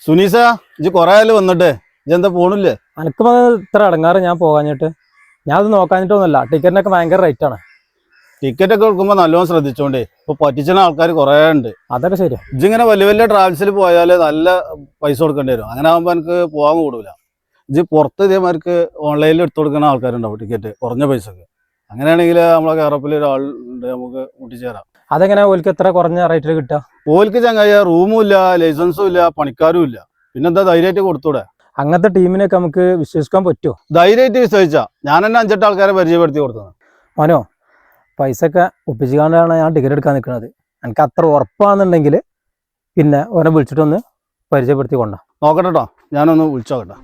സുനീസ ഇജ്ജ് കൊറേ ആയാലും വന്നിട്ട് ഇജ്ജെന്താ പോണില്ലേ? എനിക്കിപ്പോ ഇത്ര അടങ്ങാറ് ഞാൻ പോകാഞ്ഞിട്ട്. ഞാൻ അത് നോക്കാഞ്ഞിട്ടൊന്നുമല്ല. ടിക്കറ്റിനൊക്കെ ഭയങ്കര റേറ്റ് ആണ്. ടിക്കറ്റ് ഒക്കെ എടുക്കുമ്പോ നല്ലോണം ശ്രദ്ധിച്ചോണ്ടേ. ഇപ്പൊ പറ്റിച്ച ആൾക്കാർ കുറെ ഉണ്ട്. അതൊക്കെ ശരി. ഇജ്ജിങ്ങനെ വലിയ വലിയ ട്രാവൽസിൽ പോയാല് നല്ല പൈസ കൊടുക്കേണ്ടി വരും. അങ്ങനെ ആകുമ്പോ എനിക്ക് പോകാൻ കൂടൂല. ഇജ്ജ് പുറത്ത് ഇതേമാർക്ക് ഓൺലൈനിൽ എടുത്തു കൊടുക്കുന്ന ആൾക്കാരുണ്ടാവും ടിക്കറ്റ് കുറഞ്ഞ പൈസക്ക്. അങ്ങനെയാണെങ്കിൽ നമ്മളെ കേരളത്തിൽ ഒരാളുണ്ട്, നമുക്ക് കൂട്ടിച്ചേരാം. അതെങ്ങനെ ഓൽക്ക് എത്ര കുറഞ്ഞ റേറ്റിൽ കിട്ടുക? ഓൽക്ക് ചങ്ങായ റൂമും ഇല്ല, ലൈസൻസും ഇല്ല, പണിക്കാരും ഇല്ല. പിന്നെന്താ ധൈര്യമായിട്ട് കൊടുത്തൂടെ? അങ്ങനത്തെ ടീമിനൊക്കെ നമുക്ക് വിശ്വസിക്കാൻ പറ്റുമോ? ധൈര്യമായിട്ട് വിശ്വസിച്ചാ. ഞാൻ തന്നെ 5-8 ആൾക്കാരെ പരിചയപ്പെടുത്തി കൊടുത്തത്. മനോ, പൈസ ഒക്കെ ഒപ്പിച്ചുകൊണ്ടാണ് ഞാൻ ടിക്കറ്റ് എടുക്കാൻ നിൽക്കുന്നത്. എനിക്ക് അത്ര ഉറപ്പാണെന്നുണ്ടെങ്കിൽ പിന്നെ ഓനെ വിളിച്ചിട്ടൊന്ന് പരിചയപ്പെടുത്തി കൊണ്ടാ. നോക്കട്ടെ കേട്ടോ, ഞാനൊന്ന് വിളിച്ചോക്കട്ടെ.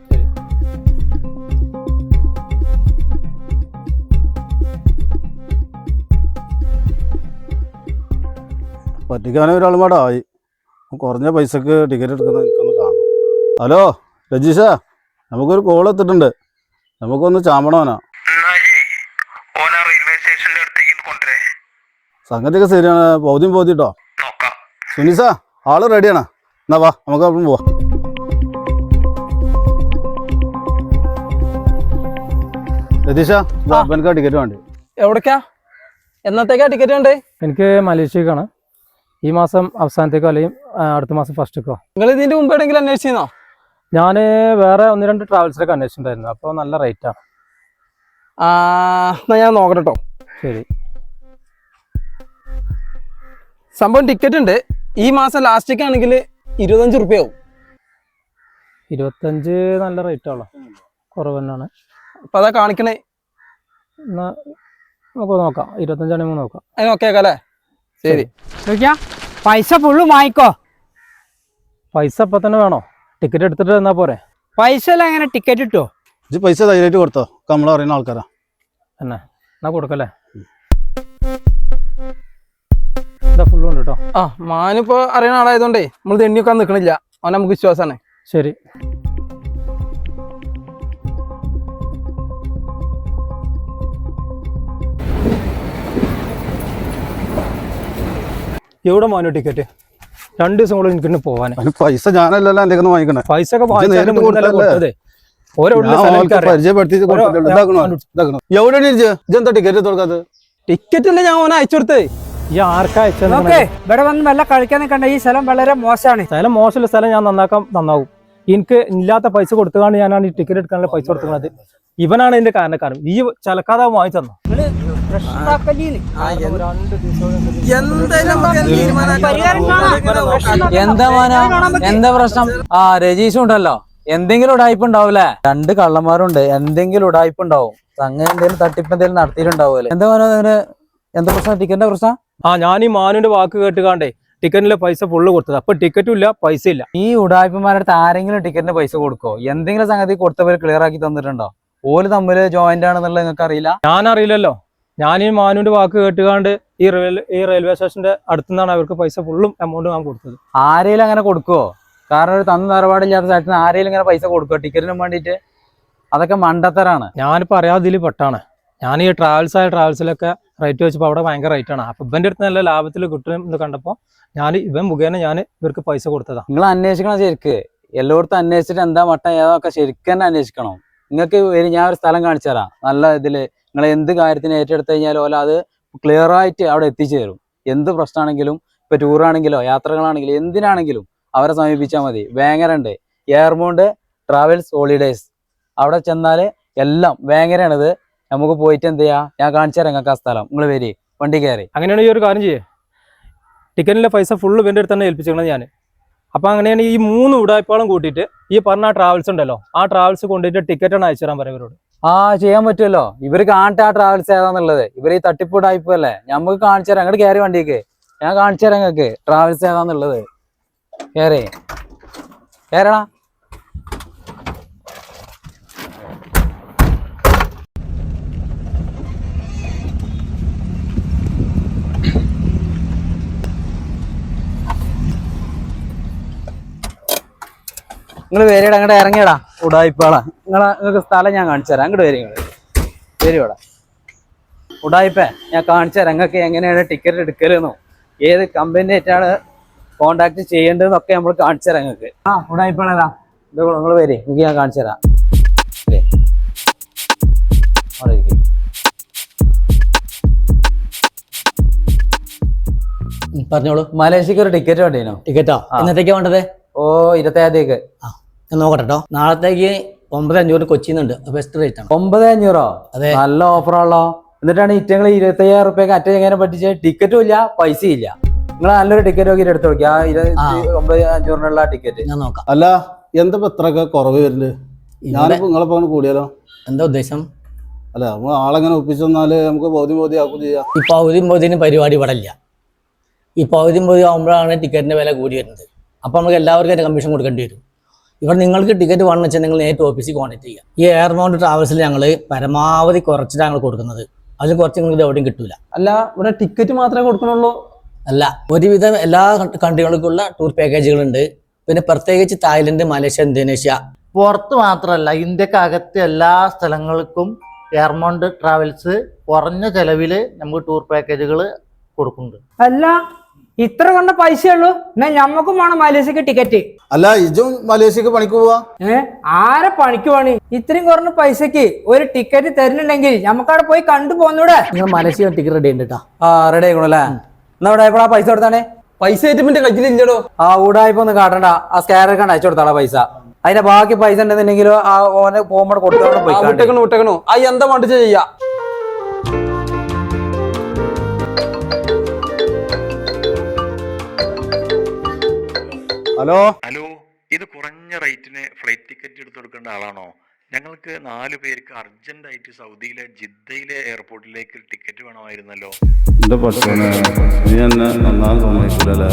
പറ്റിക്കാനും ഒരാളുമാടായി. കുറഞ്ഞ പൈസക്ക് ടിക്കറ്റ് എടുക്കുന്നത് എനിക്കൊന്ന് കാണണം. ഹലോ രജീഷ, നമുക്കൊരു കോൾ എത്തിയിട്ടുണ്ട്. നമുക്കൊന്ന് ചാമ്പണോനാ. സംഗതിയൊക്കെ ശരിയാണ്. പോതിട്ടോ. സുനീസ ആള് റെഡിയാണ്. എന്നാ വാ, നമുക്ക് അപ്പം പോവാം. രതീഷ, എനിക്ക് ടിക്കറ്റ് വേണ്ടി. എവിടേക്കാ? എന്നത്തേക്കാ ടിക്കറ്റ് വേണ്ടേ? എനിക്ക് മലേഷ്യക്കാണ്. ഈ മാസം അവസാനത്തേക്കോ അല്ലെങ്കിൽ അടുത്ത മാസം ഫസ്റ്റേക്കോ. നിങ്ങൾ ഇതിന്റെ മുമ്പ് എവിടെയെങ്കിലും അന്വേഷിച്ചോ? ഞാൻ വേറെ 1-2 ട്രാവൽസിലൊക്കെ അന്വേഷിച്ചിട്ടുണ്ടായിരുന്നു. അപ്പോൾ നല്ല റേറ്റാണ്. എന്നാ ഞാൻ നോക്കട്ടോ. ശരി. സംഭവം ടിക്കറ്റ് ഉണ്ട്. ഈ മാസം ലാസ്റ്റേക്ക് ആണെങ്കിൽ 25 റുപ്യാവും. 25 നല്ല റേറ്റാണല്ലോ, കുറവ് തന്നെയാണ്. അപ്പൊ അതാ കാണിക്കണേ. എന്നാ നമുക്ക് നോക്കാം. 25 ആണെങ്കിൽ നോക്കാം. അതിന് ഓക്കെ അല്ലേ? ശരി. പൈസ ഫുള്ള് വാങ്ങിക്കോ. പൈസ ഇപ്പൊ തന്നെ വേണോ? ടിക്കറ്റ് എടുത്തിട്ട് എന്നാ പോരെ? പൈസ എല്ലാം എങ്ങനെ ടിക്കറ്റ് കിട്ടോ? ഇത് പൈസ ധൈര്യമായിട്ട് കൊടുത്തോ. നമ്മളെ അറിയുന്ന ആൾക്കാരാ. എന്നാ കൊടുക്കല്ലേ? ഫുള്ളും ഉണ്ട് കേട്ടോ. മാനിപ്പോ അറിയുന്ന ആളായതുകൊണ്ടേ നമ്മൾ തെണ്ണിയൊക്കെ നിൽക്കണില്ല. അവൻ നമുക്ക് വിശ്വാസമാണ്. ശരി. എവിടെ മോനോ ടിക്കറ്റ്? 2 ദിവസം കൂടെ എനിക്ക് പോവാൻ. പൈസ ഞാനല്ലല്ലോ എന്റെ വാങ്ങിക്കണേ. പൈസ ഒക്കെ എന്താ ടിക്കറ്റ് തുറക്കാത്തത്? ടിക്കറ്റ് അല്ലേ ഞാൻ ഓനെ അയച്ചു കൊടുത്തേ. ഈ ആർക്കാ അയച്ചത്? ഇവിടെ വന്ന് വല്ല കളിക്കാൻ നിൽക്കണ്ട. ഈ സ്ഥലം വളരെ മോശമാണ്. സ്ഥലം മോശമുള്ള സ്ഥലം ഞാൻ നന്നാവും. എനിക്ക് ഇല്ലാത്ത പൈസ കൊടുത്തുകൊണ്ട് ഞാനാണ് ഈ ടിക്കറ്റ് എടുക്കാനുള്ള പൈസ കൊടുക്കുന്നത്. ഇവനാണ് ഇതിന്റെ കാരണക്കാരൻ. ഈ ചലക്കാതെ വാങ്ങി തന്നു. എന്താ മോനോ, എന്താ പ്രശ്നം? രജീഷും ഉണ്ടല്ലോ, എന്തെങ്കിലും ഉടായ്പ ഉണ്ടാവൂലേ? 2 കള്ളന്മാരുണ്ട്, എന്തെങ്കിലും ഉടായ്പ ഉണ്ടാവും. അങ്ങനെ എന്തെങ്കിലും തട്ടിപ്പ് എന്തെങ്കിലും നടത്തിയിട്ടുണ്ടാവൂലേ? എന്താ മോനോ, എന്താ പ്രശ്നം? ടിക്കറ്റിന്റെ പ്രശ്നം? ഞാൻ ഈ മാനുവിന്റെ വാക്ക് കേട്ടുകാണ്ടേ ടിക്കറ്റിലെ പൈസ ഫുള്ള് കൊടുത്തത്. അപ്പൊ ടിക്കറ്റും ഇല്ല, പൈസ ഇല്ല. ഈ ഉടായ്പമാരുടെ അടുത്ത് ആരെങ്കിലും ടിക്കറ്റിന് പൈസ കൊടുക്കോ? എന്തെങ്കിലും സംഗതി കൊടുത്തവര് ക്ലിയർ ആക്കി തന്നിട്ടുണ്ടോ? ഓല് തമ്മില് ജോയിന്റ് ആണെന്നുള്ളത് നിങ്ങൾക്ക് അറിയില്ല? ഞാൻ അറിയില്ലല്ലോ. ഞാൻ ഈ മാനുവിന്റെ വാക്ക് കേട്ടുകാണ്ട് ഈ റെയിൽവേ സ്റ്റേഷന്റെ അടുത്തുനിന്നാണ് അവർക്ക് പൈസ ഫുള്ളും എമൗണ്ട് ഞാൻ കൊടുത്തത്. ആരെങ്കിലും അങ്ങനെ കൊടുക്കുവോ? കാരണം ഒരു തന്ന നിലപാടില്ലാത്ത സ്ഥലത്ത് ആരെങ്കിലും ഇങ്ങനെ പൈസ കൊടുക്കുവോ ടിക്കറ്റിന് വേണ്ടിയിട്ട്? അതൊക്കെ മണ്ടത്തരാണ്. ഞാനിപ്പോ അറിയാതിൽ പെട്ടാണ്. ഞാൻ ഈ ട്രാവൽസിലൊക്കെ റേറ്റ് വെച്ചപ്പോൾ അവിടെ ഭയങ്കര റേറ്റ് ആണ്. അപ്പൊ ഇവന്റെ അടുത്ത് നല്ല ലാഭത്തിൽ കിട്ടും എന്ന് കണ്ടപ്പോ ഇവൻ മുഖേന ഞാൻ ഇവർക്ക് പൈസ കൊടുത്തതാ. നിങ്ങൾ അന്വേഷിക്കണം ശരിക്ക്. എല്ലായിടത്തും അന്വേഷിച്ചിട്ട് എന്താ മട്ടം ഏതൊക്കെ ശരിക്കും തന്നെ അന്വേഷിക്കണം. നിങ്ങൾക്ക് ഞാൻ ഒരു സ്ഥലം കാണിച്ചു തരാം. നല്ല ഇതില് നിങ്ങൾ എന്ത് കാര്യത്തിന് ഏറ്റെടുത്ത് കഴിഞ്ഞാലും ഓല അത് ക്ലിയർ ആയിട്ട് അവിടെ എത്തിച്ചു തരും. എന്ത് പ്രശ്നമാണെങ്കിലും, ഇപ്പൊ ടൂറാണെങ്കിലോ യാത്രകളാണെങ്കിലും എന്തിനാണെങ്കിലും അവരെ സമീപിച്ചാൽ മതി. വേങ്ങരണ്ട് എയർമൗണ്ട് ട്രാവൽസ് ഹോളിഡേയ്സ്. അവിടെ ചെന്നാല് എല്ലാം വേങ്ങരയാണിത്. നമുക്ക് പോയിട്ട് എന്ത് ചെയ്യാം, ഞാൻ കാണിച്ചു തരാം നിങ്ങൾക്ക് ആ സ്ഥലം. നിങ്ങൾ വരി, വണ്ടി കയറി. അങ്ങനെയാണ് ഈ ഒരു കാര്യം ചെയ്യേ. ടിക്കറ്റിലെ പൈസ ഫുള്ള് ഇവന്റെ അടുത്ത് തന്നെ ഏൽപ്പിച്ചിരിക്കണം ഞാൻ. അപ്പൊ അങ്ങനെയാണ് ഈ 3 ഉടായ്പാളും കൂട്ടിയിട്ട് ഈ പറഞ്ഞ ട്രാവൽസ് ഉണ്ടല്ലോ, ആ ട്രാവൽസ് കൊണ്ടുപോയിട്ട് ടിക്കറ്റാണ് അയച്ചു തരാൻ പറയാം ഇവരോട്. ചെയ്യാൻ പറ്റുമല്ലോ. ഇവര് കാണട്ടെ ആ ട്രാവൽസ് ഏതാന്നുള്ളത്. ഇവര് ഈ തട്ടിപ്പ് ഉടായ്പല്ലേ. നമുക്ക് കാണിച്ചു തരാം. അങ്ങോട്ട് കയറി വണ്ടിക്ക്. ഞാൻ കാണിച്ചു തരാം നിങ്ങൾക്ക് ട്രാവൽസ് ഏതാന്നുള്ളത്. കേറണ. നിങ്ങൾ വരികട, അങ്ങോട്ട് ഇറങ്ങിയടാ ഉടായിപ്പാളാ. നിങ്ങൾക്ക് സ്ഥലം ഞാൻ കാണിച്ചു തരാം. അങ്ങോട്ട് വരികടാ ഉടായിപ്പേ. ഞാൻ കാണിച്ചു തരാം നിങ്ങൾക്ക് എങ്ങനെയാണ് ടിക്കറ്റ് എടുക്കലെന്നോ, ഏത് കമ്പനി ആയിട്ടാണ് കോണ്ടാക്ട് ചെയ്യേണ്ടതെന്നൊക്കെ നമ്മൾ കാണിച്ചു തരാം നിങ്ങൾക്ക്. ആ ഉടായിപ്പോളേതാ നിങ്ങൾ വരെ നിങ്ങൾക്ക് ഞാൻ കാണിച്ചു തരാം. ദേ. അവിടെ ഇരിക്ക്. പറഞ്ഞോളൂ. മലേഷ്യക്ക് ഒരു ടിക്കറ്റ് വേണ്ടേനോ? ടിക്കറ്റോ എന്നത്തേക്കാ വേണ്ടത്? ഓ 27 ഞാൻ നോക്കട്ടെ കേട്ടോ. നാളത്തേക്ക് 9,500 കൊച്ചിന്നുണ്ട്. ബെസ്റ്റ് റേറ്റ് ആണ്. 9,500? അതെ. നല്ല ഓഫറാണല്ലോ. എന്നിട്ടാണ് ഇറ്റങ്ങൾ 25,000 റുപ്യക്ക് അറ്റ എങ്ങനെ പറ്റിച്ച്? ടിക്കറ്റും ഇല്ല, പൈസയും ഇല്ല. നിങ്ങൾ നല്ലൊരു ടിക്കറ്റ് നോക്കിയിട്ട് എടുത്തു നോക്കി. ആ 29,500 ടിക്കറ്റ് ഞാൻ നോക്കാം. അല്ല എന്താ ഇത്രയൊക്കെ കുറവ് വരുന്നുണ്ട്? ഞാനിപ്പോ നിങ്ങളിപ്പോ അങ്ങനെ കൂടിയാലോ? എന്താ ഉദ്ദേശം? അല്ല നമ്മൾ ആളെങ്ങനെ ഒപ്പിച്ചു തന്നാല് നമുക്ക് ബോധ്യം ചെയ്യാം. ഈ പകുതി പരിപാടി ഇവിടെ ഇല്ല. ഈ പകുതി ആകുമ്പോഴാണ് ടിക്കറ്റിന്റെ വില കൂടി വരുന്നത്. അപ്പോൾ നമുക്ക് എല്ലാവർക്കും അതിന്റെ കമ്മീഷൻ കൊടുക്കേണ്ടി വരും. ഇവിടെ നിങ്ങൾക്ക് ടിക്കറ്റ് വേണമെന്ന് വെച്ചാൽ നിങ്ങൾ നേരിട്ട് ഓഫീസിൽ കോൺടാക്ട് ചെയ്യുക. ഈ എയർമൗണ്ട് ട്രാവൽസിൽ ഞങ്ങൾ പരമാവധി കുറച്ചിട്ടാണ് ഞങ്ങൾ കൊടുക്കുന്നത്. അതിൽ കുറച്ച് നിങ്ങൾക്ക് എവിടെയും കിട്ടൂല. അല്ല ഇവിടെ ടിക്കറ്റ് മാത്രമേ കൊടുക്കണുള്ളൂ? അല്ല, ഒരുവിധം എല്ലാ കൺട്രികൾക്കുള്ള ടൂർ പാക്കേജുകളുണ്ട്. പിന്നെ പ്രത്യേകിച്ച് തായ്ലൻഡ്, മലേഷ്യ, ഇന്തോനേഷ്യ. പുറത്ത് മാത്രമല്ല, ഇന്ത്യക്കകത്ത് എല്ലാ സ്ഥലങ്ങൾക്കും എയർമൗണ്ട് ട്രാവൽസ് കുറഞ്ഞ ചെലവിൽ നമുക്ക് ടൂർ പാക്കേജുകൾ കൊടുക്കുന്നുണ്ട്. അല്ല ഇത്ര കൊണ്ട് പൈസ ഉള്ളൂ, എന്നാ ഞമ്മക്കും വേണം മലേഷ്യക്ക് ടിക്കറ്റ്. അല്ല ഇജും മലേഷ്യക്ക് പണിക്ക് പോവാ? ആരെ പണിക്ക് പണി? ഇത്രയും കുറഞ്ഞ പൈസക്ക് ഒരു ടിക്കറ്റ് തരുന്നുണ്ടെങ്കിൽ നമുക്കവിടെ പോയി കണ്ടു പോന്നൂടെ? നിങ്ങൾ മലേഷ്യ ടിക്കറ്റ് റെഡി ഉണ്ട് കേട്ടോ. ആ റെഡി ആയിക്കോളല്ലേ? എന്നാ ഇവിടെ ആയപ്പോൾ ആ പൈസ കൊടുത്താണേ. പൈസ ആയിട്ട് കയ്യിലില്ലടോ. ആ ഊടായ്പ ഒന്ന് കാട്ടണ്ട. ആ സ്കാനർ അയച്ചു കൊടുത്താളാ പൈസ. അതിന്റെ ബാക്കി പൈസ ഉണ്ടെന്നുണ്ടെങ്കിലോ ആ ഓനെ പോകുമ്പോൾ കൊടുത്തോണ്ട് പോയി. വിട്ടേക്കണു. ആ എന്താ വേണ്ട ചെയ്യാ. ഹലോ ഇത് കുറഞ്ഞ റേറ്റിന് ഫ്ലൈറ്റ് ടിക്കറ്റ് എടുത്തു കൊടുക്കേണ്ട ആളാണോ? ഞങ്ങൾക്ക് 4 പേർക്ക് അർജന്റായിട്ട് സൗദിയിലെ ജിദ്ദയിലെ എയർപോർട്ടിലേക്ക് ടിക്കറ്റ് വേണമായിരുന്നല്ലോ. എന്റെ പക്ഷേ നീ എന്നെ നന്നാൻ സമ്മതിക്കൂലല്ലേ?